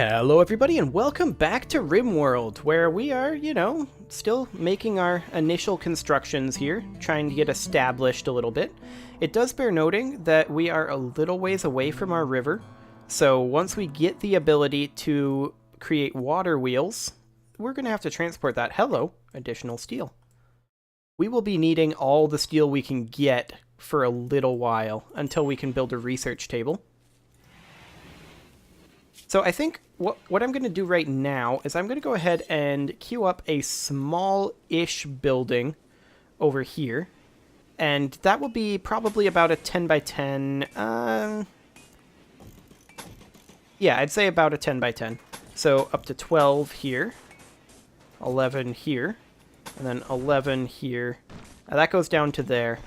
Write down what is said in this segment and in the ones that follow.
Hello everybody and welcome back to RimWorld, where we are, still making our initial constructions here, trying to get established a little bit. It does bear noting that we are a little ways away from our river, so once we get the ability to create water wheels, we're going to have to transport that. Hello, additional steel. We will be needing all the steel we can get for a little while, until we can build a research table. So I think what I'm going to do right now is I'm going to go ahead and queue up a small-ish building over here. And that will be probably about a 10 by 10. Yeah, I'd say about a 10 by 10. So up to 12 here, 11 here, and then 11 here. Now that goes down to there.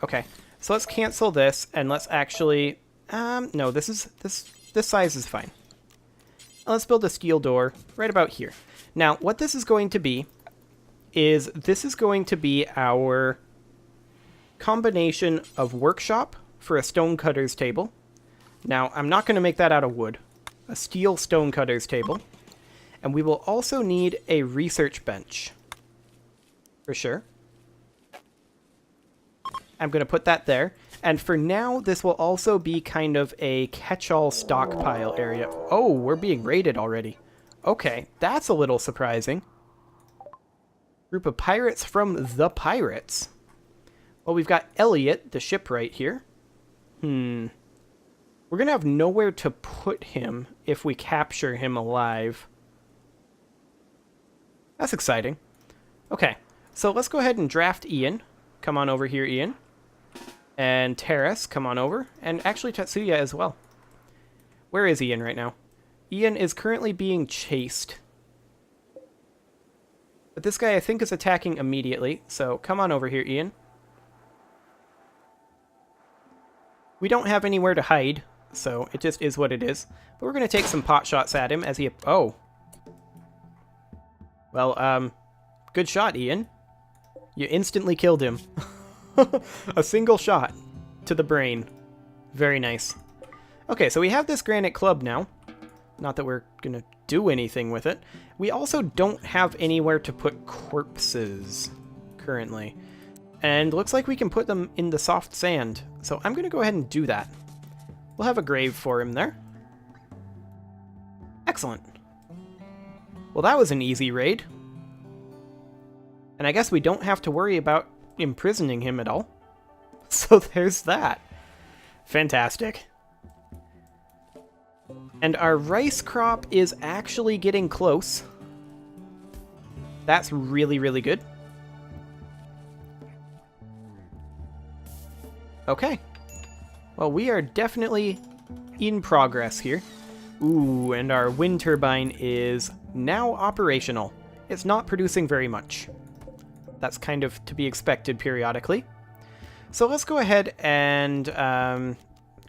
Okay, so let's cancel this and let's actually... no, this size is fine. Let's build a steel door right about here. Now, what this is going to be is this is going to be our combination of workshop for a stonecutter's table. Now, I'm not going to make that out of wood. A steel stonecutter's table. And we will also need a research bench. For sure. I'm going to put that there. And for now, this will also be kind of a catch-all stockpile area. Oh, we're being raided already. Okay, that's a little surprising. Group of pirates from the pirates. Well, we've got Elliot, the shipwright here. We're going to have nowhere to put him if we capture him alive. That's exciting. Okay, so let's go ahead and draft Ian. Come on over here, Ian. And Terrace, come on over. And actually Tetsuya as well. Where is Ian right now? Ian is currently being chased. But this guy I think is attacking immediately. So come on over here, Ian. We don't have anywhere to hide. So it just is what it is. But we're going to take some pot shots at him as he... Oh. Well, good shot, Ian. You instantly killed him. A single shot to the brain. Very nice. Okay, so we have this granite club now. Not that we're going to do anything with it. We also don't have anywhere to put corpses currently. And looks like we can put them in the soft sand. So I'm going to go ahead and do that. We'll have a grave for him there. Excellent. Well, that was an easy raid. And I guess we don't have to worry about imprisoning him at all. So there's that. Fantastic. And our rice crop is actually getting close. That's really, really good. Okay. Well, we are definitely in progress here. Ooh, and our wind turbine is now operational. It's not producing very much. That's kind of to be expected periodically. So let's go ahead and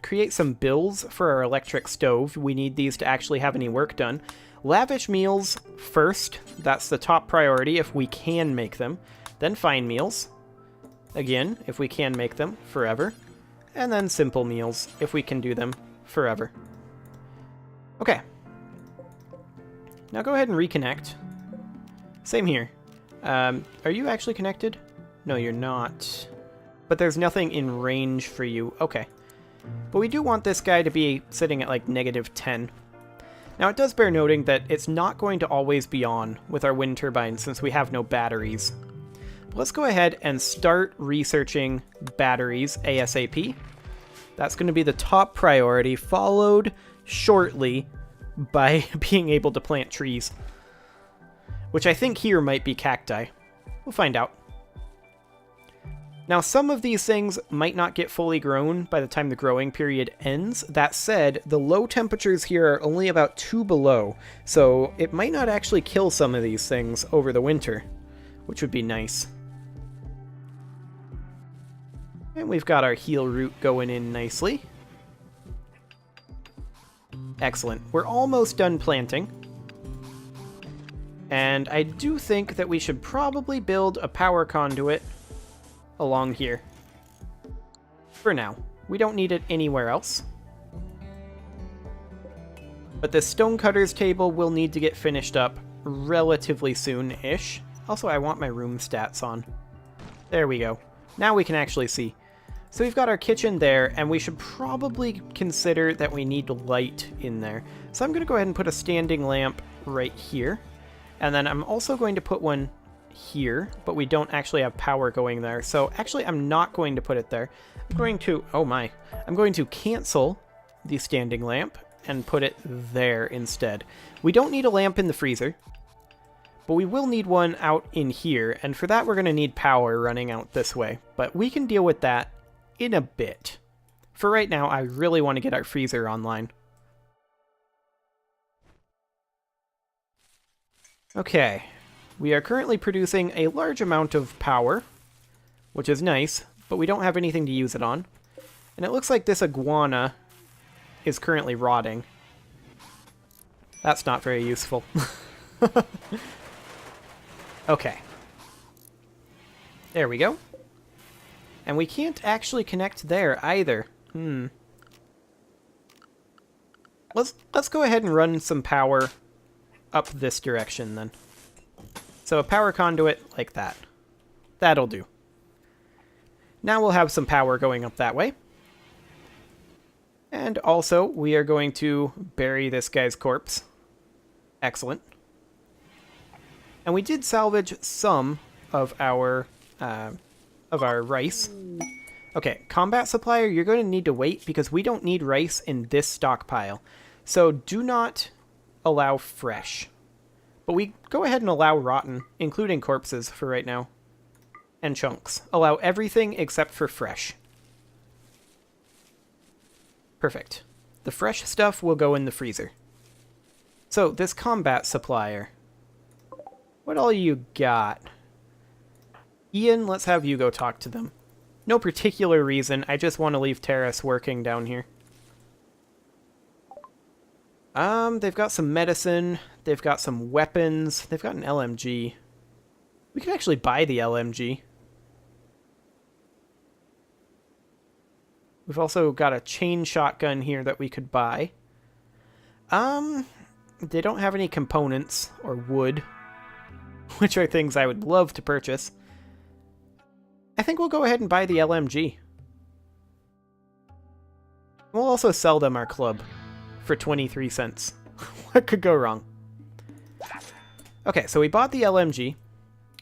create some bills for our electric stove. We need these to actually have any work done. Lavish meals first. That's the top priority if we can make them. Then fine meals. Again, if we can make them, forever. And then simple meals, if we can do them, forever. Okay. Now go ahead and reconnect. Same here. Are you actually connected? No, you're not. But there's nothing in range for you. Okay. But we do want this guy to be sitting at like -10. Now it does bear noting that it's not going to always be on with our wind turbine since we have no batteries. But let's go ahead and start researching batteries ASAP. That's going to be the top priority, followed shortly by being able to plant trees. Which I think here might be cacti. We'll find out. Now, some of these things might not get fully grown by the time the growing period ends. That said, the low temperatures here are only about 2 below, so it might not actually kill some of these things over the winter, which would be nice. And we've got our heal root going in nicely. Excellent. We're almost done planting. And I do think that we should probably build a power conduit along here. For now. We don't need it anywhere else. But this stonecutter's table will need to get finished up relatively soon-ish. Also, I want my room stats on. There we go. Now we can actually see. So we've got our kitchen there, and we should probably consider that we need light in there. So I'm going to go ahead and put a standing lamp right here. And then I'm also going to put one here, but we don't actually have power going there. So actually, I'm not going to put it there. I'm going to, oh my, I'm going to cancel the standing lamp and put it there instead. We don't need a lamp in the freezer, but we will need one out in here. And for that, we're going to need power running out this way. But we can deal with that in a bit. For right now, I really want to get our freezer online. Okay, we are currently producing a large amount of power, which is nice, but we don't have anything to use it on. And it looks like this iguana is currently rotting. That's not very useful. Okay. There we go. And we can't actually connect there either. Let's go ahead and run some power up this direction then. So a power conduit like that. That'll do. Now we'll have some power going up that way. And also, we are going to bury this guy's corpse. Excellent. And we did salvage some of our rice. Okay, combat supplier, you're going to need to wait because we don't need rice in this stockpile. So do not allow fresh. But we go ahead and allow rotten, including corpses for right now. And chunks. Allow everything except for fresh. Perfect. The fresh stuff will go in the freezer. So, this combat supplier. What all you got? Ian, let's have you go talk to them. No particular reason, I just want to leave Terrace working down here. They've got some medicine, they've got some weapons, they've got an LMG. We could actually buy the LMG. We've also got a chain shotgun here that we could buy. They don't have any components or wood, which are things I would love to purchase. I think we'll go ahead and buy the LMG. We'll also sell them our club for 23 cents. What could go wrong? Okay, so we bought the LMG,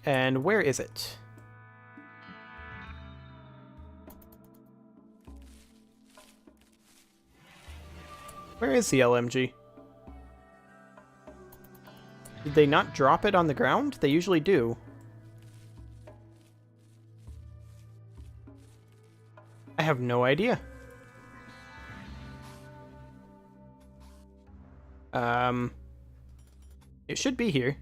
and where is it? Where is the LMG? Did they not drop it on the ground? They usually do. I have no idea. It should be here.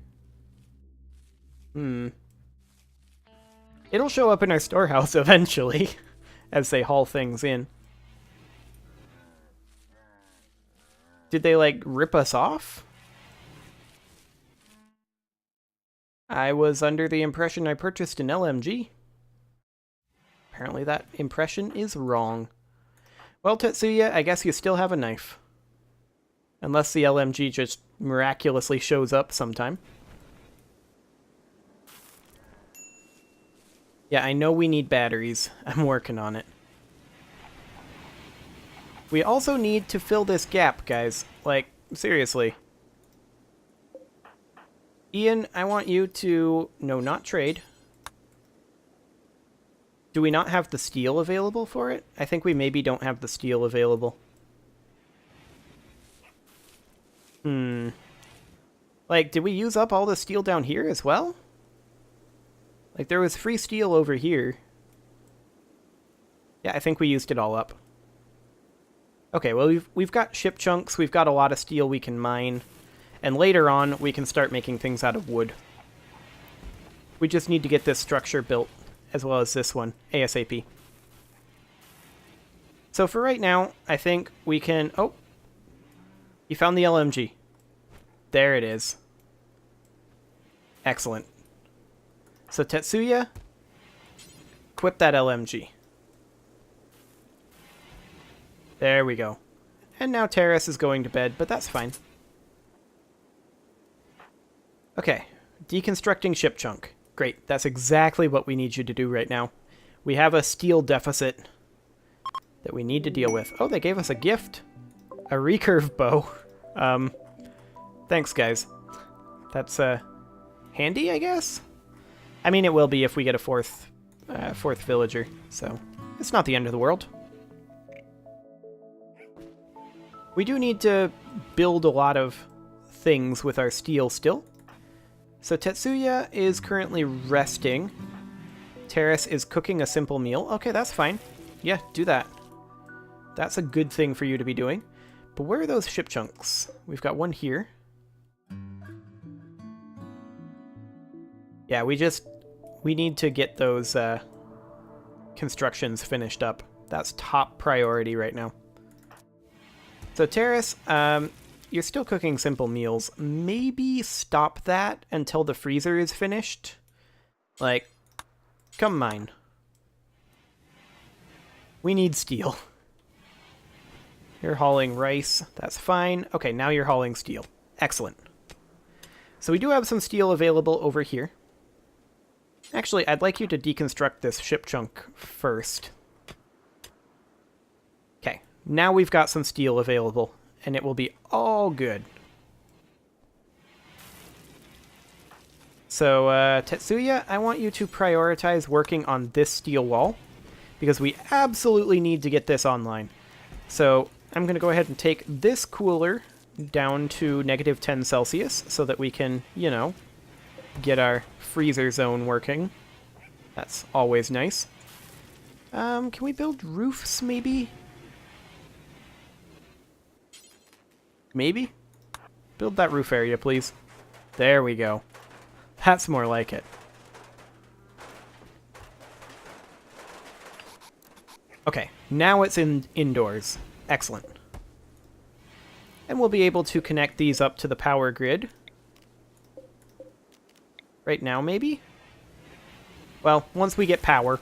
It'll show up in our storehouse eventually, as they haul things in. Did they, like, rip us off? I was under the impression I purchased an LMG. Apparently that impression is wrong. Well, Tetsuya, I guess you still have a knife. Unless the LMG just miraculously shows up sometime. Yeah, I know we need batteries. I'm working on it. We also need to fill this gap, guys. Like, seriously. Ian, I want you to... No, not trade. Do we not have the steel available for it? I think we maybe don't have the steel available. Like, did we use up all the steel down here as well? Like, there was free steel over here. Yeah, I think we used it all up. Okay, well, we've got ship chunks, we've got a lot of steel we can mine, and later on, we can start making things out of wood. We just need to get this structure built, as well as this one, ASAP. So for right now, I think we can... Oh! You found the LMG. There it is. Excellent. So Tetsuya, equip that LMG. There we go. And now Terrace is going to bed, but that's fine. Okay, deconstructing ship chunk. Great, that's exactly what we need you to do right now. We have a steel deficit that we need to deal with. Oh, they gave us a gift. A recurve bow. Thanks, guys. That's, handy, I guess? I mean, it will be if we get a fourth villager, so it's not the end of the world. We do need to build a lot of things with our steel still. So Tetsuya is currently resting. Terrace is cooking a simple meal. Okay, that's fine. Yeah, do that. That's a good thing for you to be doing. But where are those ship chunks? We've got one here. Yeah, we need to get those constructions finished up. That's top priority right now. So Terrace, you're still cooking simple meals. Maybe stop that until the freezer is finished. Like, come mine. We need steel. You're hauling rice. That's fine. Okay, now you're hauling steel. Excellent. So we do have some steel available over here. Actually, I'd like you to deconstruct this ship chunk first. Okay, now we've got some steel available, and it will be all good. So, Tetsuya, I want you to prioritize working on this steel wall, because we absolutely need to get this online. So, I'm going to go ahead and take this cooler down to -10 Celsius, so that we can, you know, get our freezer zone working. That's always nice. Can we build roofs, maybe? Maybe? Build that roof area, please. There we go. That's more like it. Okay, now it's indoors. Excellent. And we'll be able to connect these up to the power grid. Right now, maybe? Well, once we get power.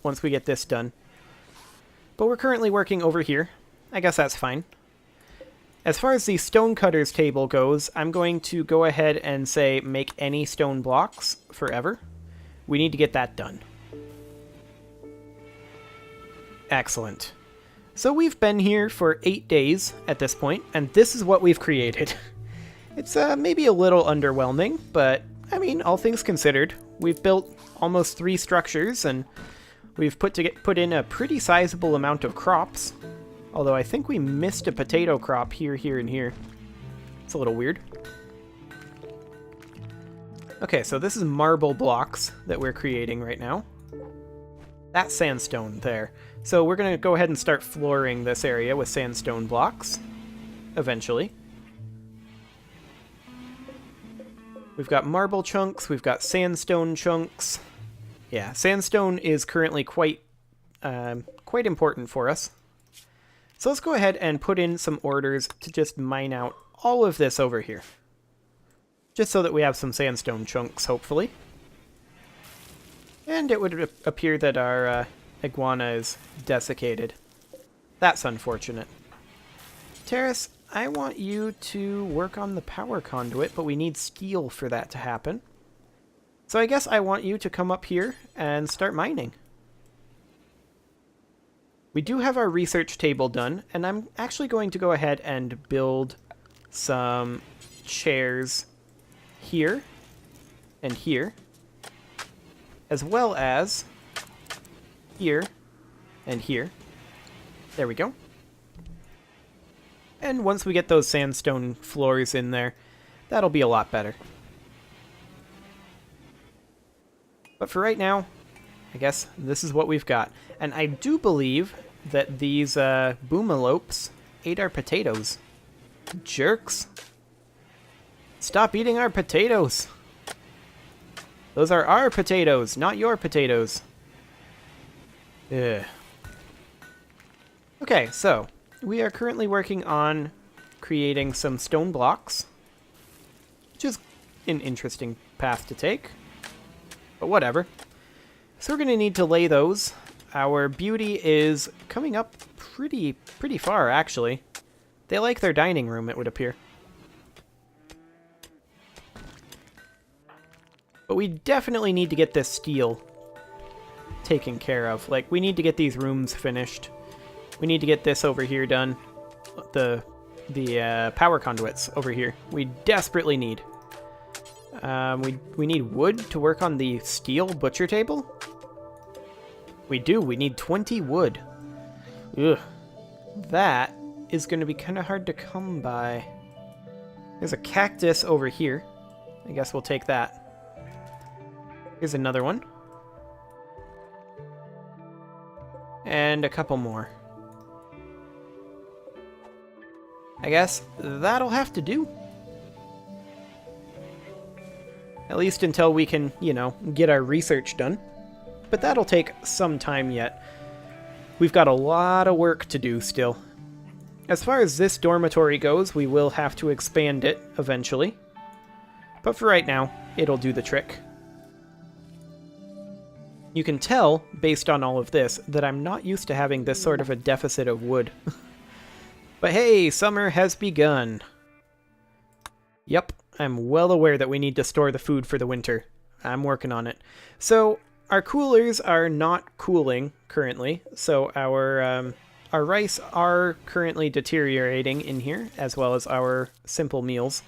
Once we get this done. But we're currently working over here. I guess that's fine. As far as the stonecutters table goes, I'm going to go ahead and say make any stone blocks forever. We need to get that done. Excellent. So we've been here for 8 days at this point, and this is what we've created. It's maybe a little underwhelming, but I mean, all things considered, we've built almost 3 structures, and we've put in a pretty sizable amount of crops. Although I think we missed a potato crop here, here, and here. It's a little weird. Okay, so this is marble blocks that we're creating right now. That's sandstone there. So we're going to go ahead and start flooring this area with sandstone blocks. Eventually. We've got marble chunks, we've got sandstone chunks. Yeah, sandstone is currently quite important for us. So let's go ahead and put in some orders to just mine out all of this over here. Just so that we have some sandstone chunks, hopefully. And it would appear that our iguana is desiccated. That's unfortunate. Terrace, I want you to work on the power conduit, but we need steel for that to happen. So I guess I want you to come up here and start mining. We do have our research table done, and I'm actually going to go ahead and build some chairs here and here, as well as here and here. There we go. And once we get those sandstone floors in there, that'll be a lot better. But for right now, I guess this is what we've got. And I do believe that these boomalopes ate our potatoes. Jerks. Stop eating our potatoes. Those are our potatoes, not your potatoes. Ugh. Okay, so we are currently working on creating some stone blocks, which is an interesting path to take, but whatever. So we're going to need to lay those. Our beauty is coming up pretty far, actually. They like their dining room, it would appear. But we definitely need to get this steel taken care of. Like, we need to get these rooms finished. We need to get this over here done. The power conduits over here. We desperately need. We need wood to work on the steel butcher table? We do. We need 20 wood. Ugh. That is going to be kind of hard to come by. There's a cactus over here. I guess we'll take that. Here's another one. And a couple more. I guess that'll have to do. At least until we can, you know, get our research done. But that'll take some time yet. We've got a lot of work to do still. As far as this dormitory goes, we will have to expand it eventually. But for right now, it'll do the trick. You can tell, based on all of this, that I'm not used to having this sort of a deficit of wood. But hey, summer has begun. Yep, I'm well aware that we need to store the food for the winter. I'm working on it. So, our coolers are not cooling currently, so our rice are currently deteriorating in here, as well as our simple meals.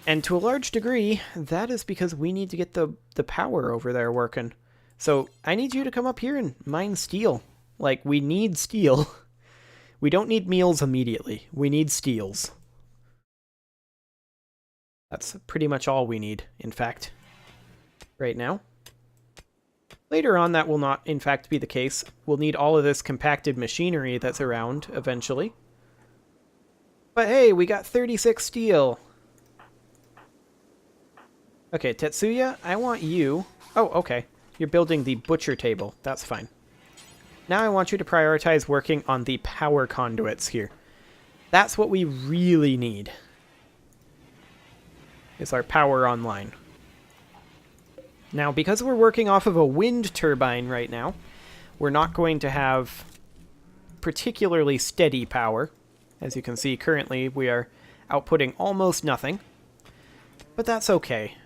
And to a large degree, that is because we need to get the power over there working. So I need you to come up here and mine steel. Like, we need steel. We don't need meals immediately. We need steels. That's pretty much all we need, in fact, right now. Later on, that will not, in fact, be the case. We'll need all of this compacted machinery that's around eventually. But hey, we got 36 steel. Okay, Tetsuya, I want you... Oh, okay. You're building the butcher table. That's fine. Now I want you to prioritize working on the power conduits here. That's what we really need. Is our power online. Now, because we're working off of a wind turbine right now, we're not going to have particularly steady power. As you can see, currently we are outputting almost nothing. But that's okay.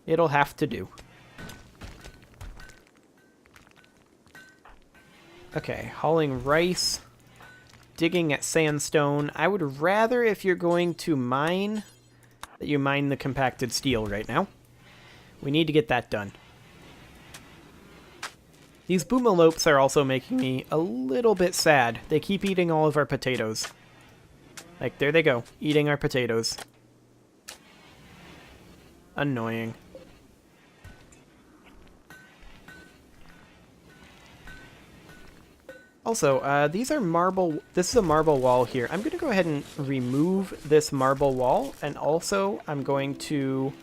It'll have to do. Okay, hauling rice, digging at sandstone. I would rather, if you're going to mine, that you mine the compacted steel right now. We need to get that done. These boomalopes are also making me a little bit sad. They keep eating all of our potatoes. Like, there they go, eating our potatoes. Annoying. Also, these are marble... This is a marble wall here. I'm going to go ahead and remove this marble wall, and also I'm going to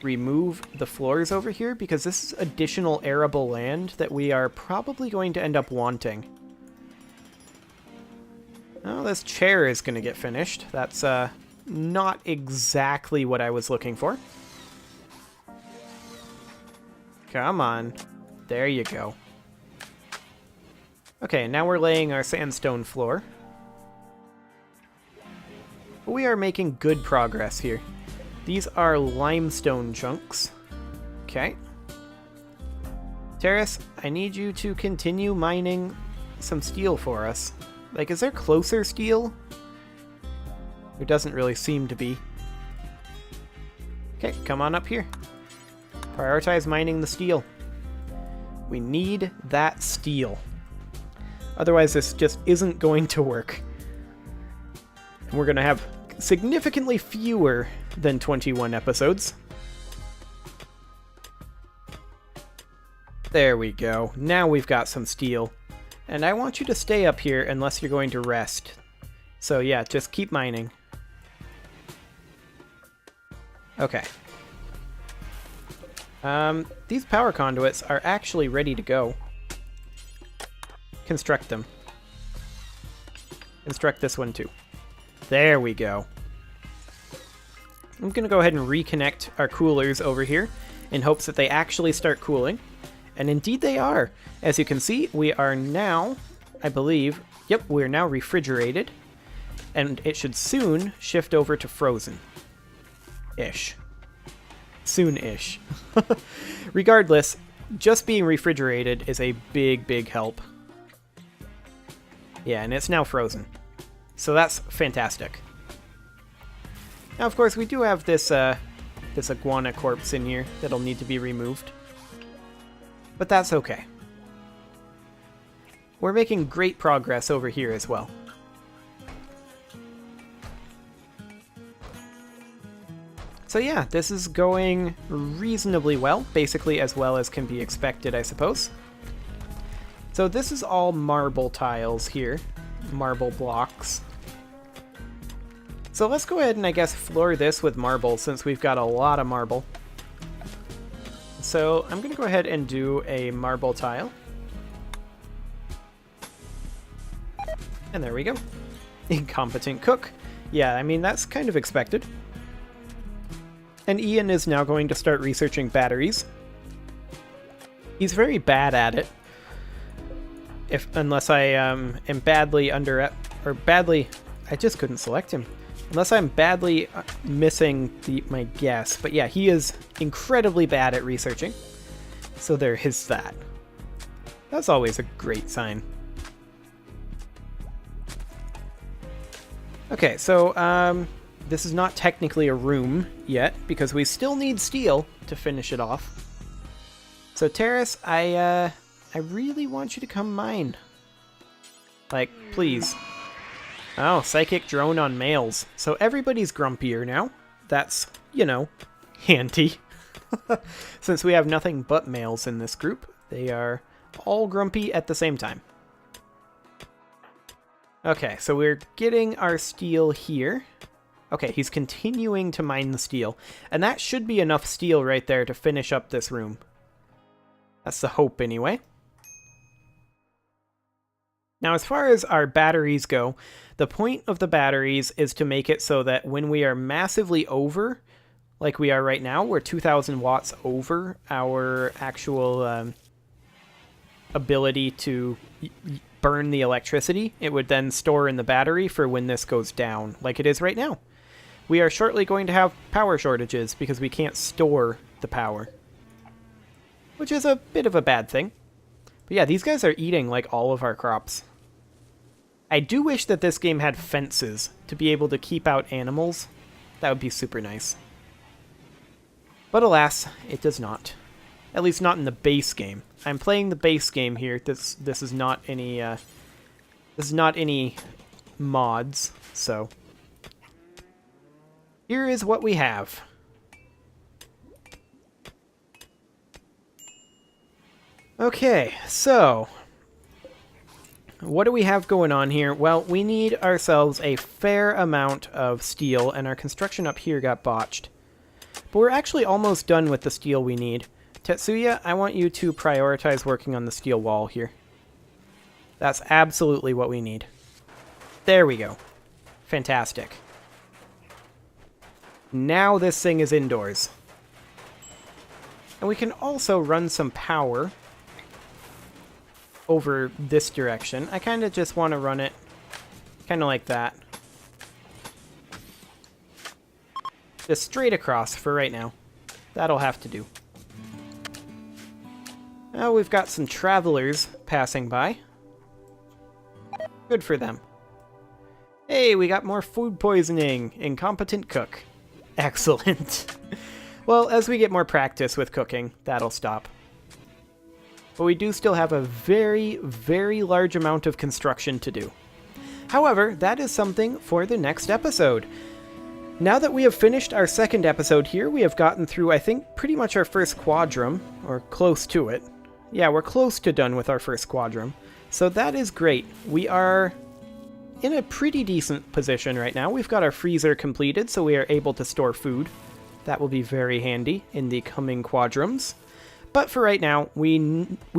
remove the floors over here, because this is additional arable land that we are probably going to end up wanting. Oh, this chair is going to get finished. That's not exactly what I was looking for. Come on. There you go. Okay, now we're laying our sandstone floor. We are making good progress here. These are limestone chunks. Okay. Terrace, I need you to continue mining some steel for us. Like, is there closer steel? There doesn't really seem to be. Okay, come on up here. Prioritize mining the steel. We need that steel. Otherwise, this just isn't going to work. And we're going to have significantly fewer than 21 episodes. There we go. Now we've got some steel. And I want you to stay up here unless you're going to rest. So yeah, just keep mining. Okay. These power conduits are actually ready to go. Construct them. Construct this one too. There we go. I'm going to go ahead and reconnect our coolers over here in hopes that they actually start cooling. And indeed they are. As you can see, we are now, I believe, yep, we're now refrigerated. And it should soon shift over to frozen. Ish. Soon-ish. Regardless, just being refrigerated is a big, big help. Yeah, and it's now frozen. So that's fantastic. Now, of course, we do have this iguana corpse in here that'll need to be removed. But that's okay. We're making great progress over here as well. So yeah, this is going reasonably well, basically as well as can be expected, I suppose. So this is all marble tiles here, marble blocks. So let's go ahead and I guess floor this with marble since we've got a lot of marble. So I'm going to go ahead and do a marble tile. And there we go. Incompetent cook. Yeah, I mean, that's kind of expected. And Ian is now going to start researching batteries. He's very bad at it. Unless I am badly I just couldn't select him. Unless I'm badly missing my guess. But yeah, he is incredibly bad at researching. So there is that. That's always a great sign. Okay, so this is not technically a room yet, because we still need steel to finish it off. So Terrace, I really want you to come mine. Like, please. Oh, psychic drone on males. So everybody's grumpier now. That's, you know, handy. Since we have nothing but males in this group, they are all grumpy at the same time. Okay, so we're getting our steel here. Okay, he's continuing to mine the steel. And that should be enough steel right there to finish up this room. That's the hope, anyway. Now, as far as our batteries go, the point of the batteries is to make it so that when we are massively over, like we are right now, we're 2,000 watts over our actual ability to burn the electricity, it would then store in the battery for when this goes down, like it is right now. We are shortly going to have power shortages because we can't store the power. Which is a bit of a bad thing. But yeah, these guys are eating like all of our crops. I do wish that this game had fences to be able to keep out animals. That would be super nice. But alas, it does not. At least not in the base game. I'm playing the base game here. This is not any mods, so here is what we have. Okay, so what do we have going on here? Well, we need ourselves a fair amount of steel, and our construction up here got botched. But we're actually almost done with the steel we need. Tetsuya, I want you to prioritize working on the steel wall here. That's absolutely what we need. There we go. Fantastic. Now this thing is indoors. And we can also run some power over this direction. I kind of just want to run it kind of like that. Just straight across for right now. That'll have to do. Now we've got some travelers passing by. Good for them. Hey, we got more food poisoning. Incompetent cook. Excellent. Well, as we get more practice with cooking, that'll stop. But we do still have a very, very large amount of construction to do. However, that is something for the next episode. Now that we have finished our second episode here, we have gotten through, I think, pretty much our first quadrum, or close to it. Yeah, we're close to done with our first quadrum. So that is great. We are in a pretty decent position right now. We've got our freezer completed, so we are able to store food. That will be very handy in the coming quadrums. But for right now, we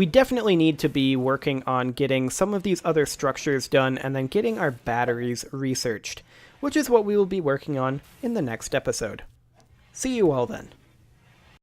definitely need to be working on getting some of these other structures done and then getting our batteries researched, which is what we will be working on in the next episode. See you all then.